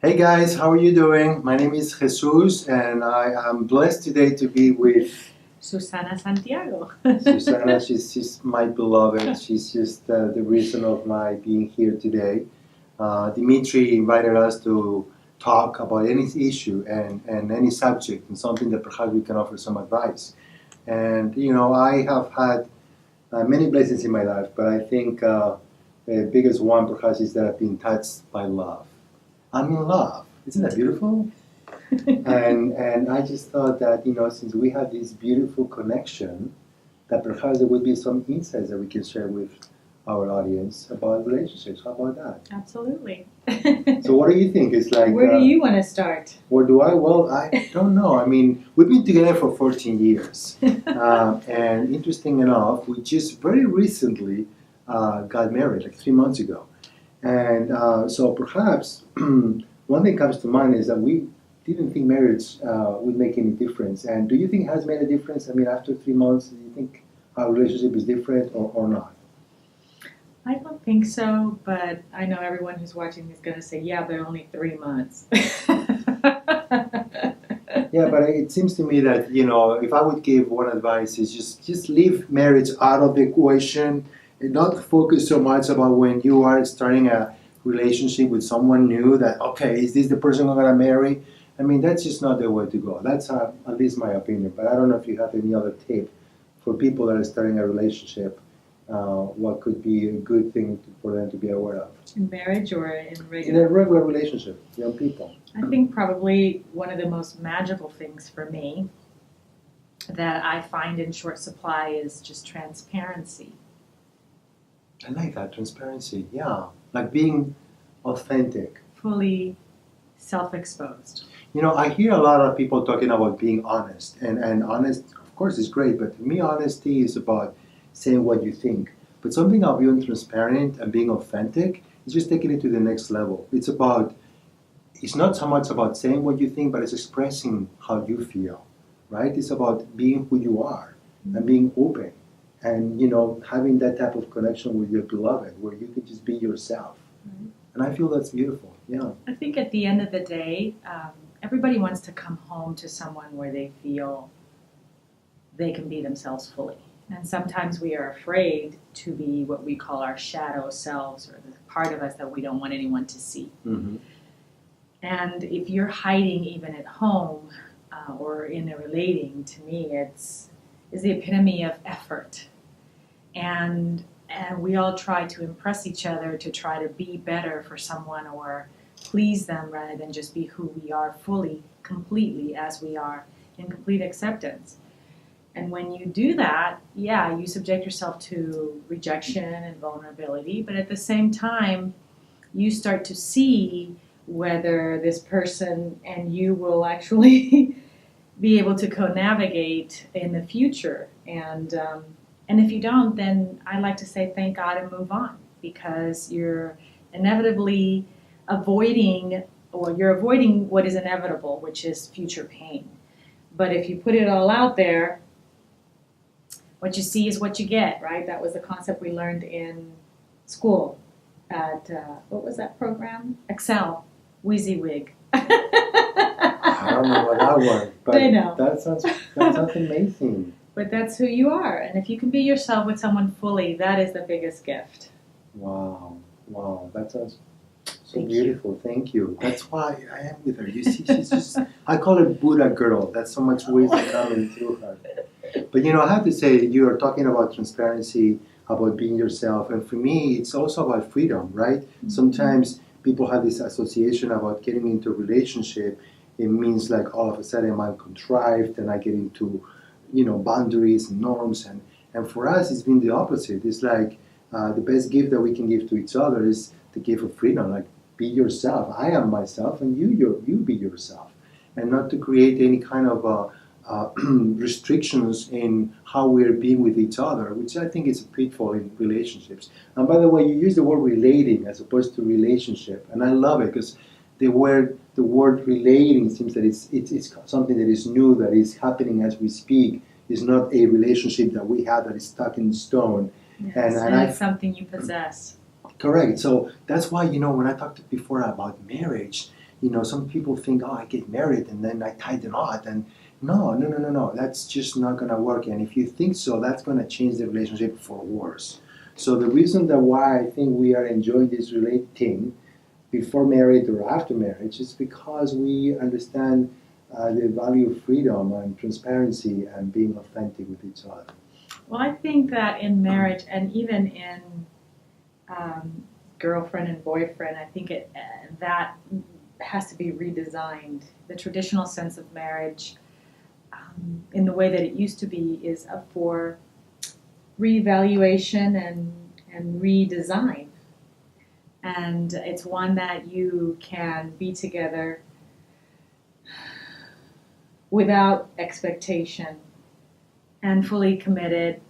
Hey guys, how are you doing? My name is Jesus, and I am blessed today to be with Susana Santiago. Susana. She's my beloved. She's just the reason of my being here today. Dimitri invited us to talk about any issue and any subject and something that perhaps we can offer some advice. And I have had many blessings in my life, but I think the biggest one perhaps is that I've been touched by love. I'm in love. Isn't that beautiful? And I just thought that since we have this beautiful connection, that perhaps there would be some insights that we can share with our audience about relationships. How about that? Absolutely. So what do you think? It's like Where do you want to start? where do I? Well, I don't know. I mean, we've been together for 14 years, and interesting enough, we just very recently got married, like 3 months ago. And so perhaps one thing comes to mind is that we didn't think marriage would make any difference. And do you think it has made a difference? I mean, after 3 months, do you think our relationship is different or not? I don't think so, but I know everyone who's watching is going to say, yeah, but only 3 months. Yeah, but it seems to me that, if I would give one advice is just leave marriage out of the equation and not focus so much about when you are starting a relationship with someone new that, okay, is this the person I'm going to marry? I mean, that's just not the way to go. That's at least my opinion. But I don't know if you have any other tip for people that are starting a relationship. What could be a good thing for them to be aware of? In marriage or in In regular? a regular relationship, young people. I think probably one of the most magical things for me that I find in short supply is just transparency. I like that, transparency. Yeah, like being authentic. Fully self-exposed. I hear a lot of people talking about being honest, and honest, of course, is great, but to me, honesty is about saying what you think. But something about being transparent and being authentic is just taking it to the next level. It's not so much about saying what you think, but it's expressing how you feel, right? It's about being who you are and being open and, having that type of connection with your beloved where you can just be yourself. Right. And I feel that's beautiful, yeah. I think at the end of the day, everybody wants to come home to someone where they feel they can be themselves fully. And sometimes we are afraid to be what we call our shadow selves, or the part of us that we don't want anyone to see. Mm-hmm. And if you're hiding even at home or in a relating, to me, is the epitome of effort. And we all try to impress each other to try to be better for someone or please them rather than just be who we are fully, completely as we are in complete acceptance. And when you do that, yeah, you subject yourself to rejection and vulnerability, but at the same time, you start to see whether this person and you will actually be able to co-navigate in the future. And if you don't, then I like to say thank God and move on, because you're inevitably avoiding what is inevitable, which is future pain. But if you put it all out there, what you see is what you get, right? That was the concept we learned in school at, what was that program? Excel, WYSIWYG. I don't know what that was, but I know. That sounds amazing. But that's who you are. And if you can be yourself with someone fully, that is the biggest gift. Wow, that sounds so Thank beautiful. Thank you. That's why I am with her. You see, she's just, I call her Buddha girl. That's so much wisdom coming through her. But I have to say, you are talking about transparency, about being yourself. And for me, it's also about freedom, right? Mm-hmm. Sometimes people have this association about getting into a relationship. It means like all of a sudden I'm contrived and I get into, boundaries and norms. And for us, it's been the opposite. It's like the best gift that we can give to each other is the gift of freedom. Like, be yourself. I am myself, and you be yourself. And not to create any kind of restrictions in how we're being with each other, which I think is a pitfall in relationships. And by the way, you use the word relating as opposed to relationship, and I love it because the word relating seems that it's something that is new, that is happening as we speak. It's not a relationship that we have that is stuck in stone. Yes, and it's something you possess. Correct. So that's why, when I talked before about marriage, Some people think, oh, I get married and then I tie the knot. And no. That's just not going to work. And if you think so, that's going to change the relationship for worse. So the reason that why I think we are enjoying this relating before marriage or after marriage is because we understand the value of freedom and transparency and being authentic with each other. Well, I think that in marriage and even in girlfriend and boyfriend, I think that has to be redesigned. The traditional sense of marriage, in the way that it used to be, is up for reevaluation and redesign. And it's one that you can be together without expectation and fully committed,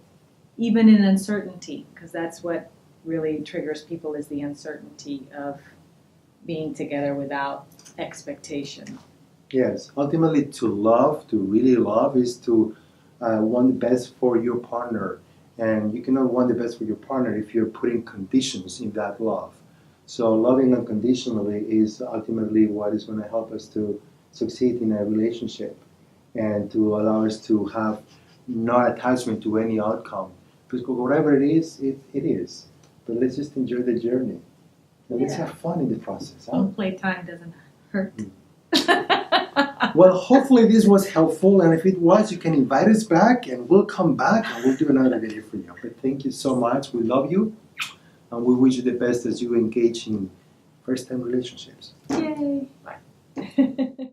even in uncertainty, because that's what really triggers people, is the uncertainty of being together without expectation. Yes, ultimately to really love, is to want the best for your partner. And you cannot want the best for your partner if you're putting conditions in that love. So loving unconditionally is ultimately what is going to help us to succeed in a relationship and to allow us to have no attachment to any outcome. Because whatever it is, it is. But let's just enjoy the journey. And let's have fun in the process. Huh? Playtime doesn't hurt. Well, hopefully this was helpful, and if it was, you can invite us back and we'll come back and we'll do another video for you. But thank you so much. We love you, and we wish you the best as you engage in first-time relationships. Yay! Bye.